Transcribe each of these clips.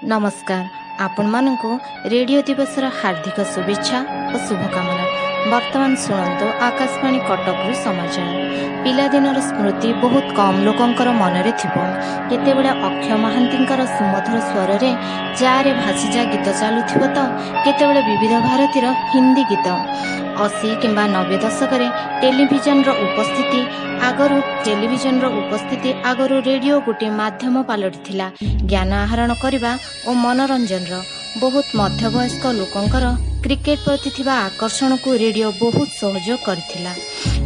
नमस्कार आपण मानकु रेडियो दिवसर हार्दिक शुभेच्छा और शुभकामना। वर्तमान शुणु आकाशवाणी कटक समाचार। पिलादिनर स्मृति बहुत कम लोकंकर मनरे थिबो। केतेबेले अक्षय महांतींकर सुमधुर स्वर रे जारे भासीजा गीत चालुथिबो तो केतेबेले विविध भारतीर हिंदी गीत। 80 किंबा 90 दशक टेलीविजन उपस्थिति आगरू रेडियो गोटे माध्यम पलटिथिला ज्ञान आहरण करने और मनोरंजन बहुत मध्यवयस्क लोकंकर क्रिकेट प्रति थिबा आकर्षण को रेडियो बहुत सहयोग करथिला।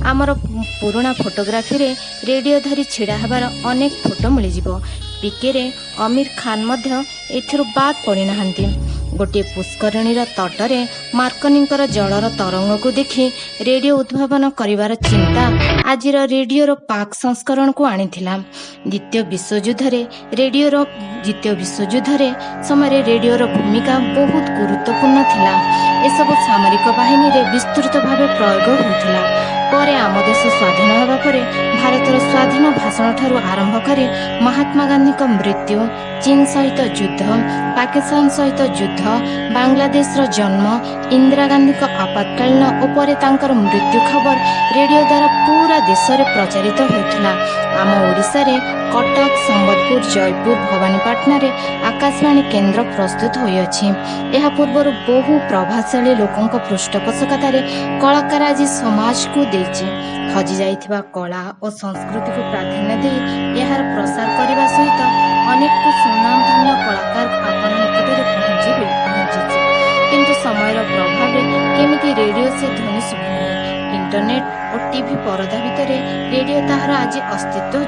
आमर पुराना फोटोग्राफी रे रेडियो धरी छिड़ा हबार अनेक फोटो मिल जिवो। पिके रे आमिर खान मध्य एथिरु बाद पड़ी नाहंती। गोटे पुष्करणीर तटरे मार्कनिंकर जलर तरंग को देखि रेडियो उद्भावन करिवार चिंता आजिर रेडियोर पाक संस्करण को आनिथिला। द्वितीय विश्वयुद्ध समय रेडियोर भूमिका बहुत गुरुत्वपूर्ण थिला। एसबु सामरिक बाहिनी रे विस्तृत भावे प्रयोग होउथिला। परे आम देश स्वाधीन होगा परे भारतर स्वाधीन भाषण ठारू आरंभ करी महात्मा गांधी का मृत्यु, चीन सहित युद्ध, पाकिस्तान सहित युद्ध, बांग्लादेश रो जन्म, इंदिरा गांधी का आपातकालीन और परे तांकर मृत्यु खबर रेडियो द्वारा पूरा देश रे प्रचारित होउथिला। आम ओडिसा रे कटक, संबलपुर, जयपुर, भवानीपाटना रे आकाशवाणी केन्द्र प्रस्तुत होइअछि। एहा पूर्वर बहु प्रभावशाली लोकंक पृष्ठपोषकतार कलाकार आज समाज को देछि। हजि जाइथिबा कला और संस्कृति को प्राधान्य दे यार प्रसार करने सहित अनेक सुनामधन्य कलाकार आपण निकटरे पहुंची किंतु समयर प्रभाव केमिति रेडियो से ध्वनि शुभुना। इंटरनेट और टीवी परदा भितर रेडियो ताहार आज अस्तित्व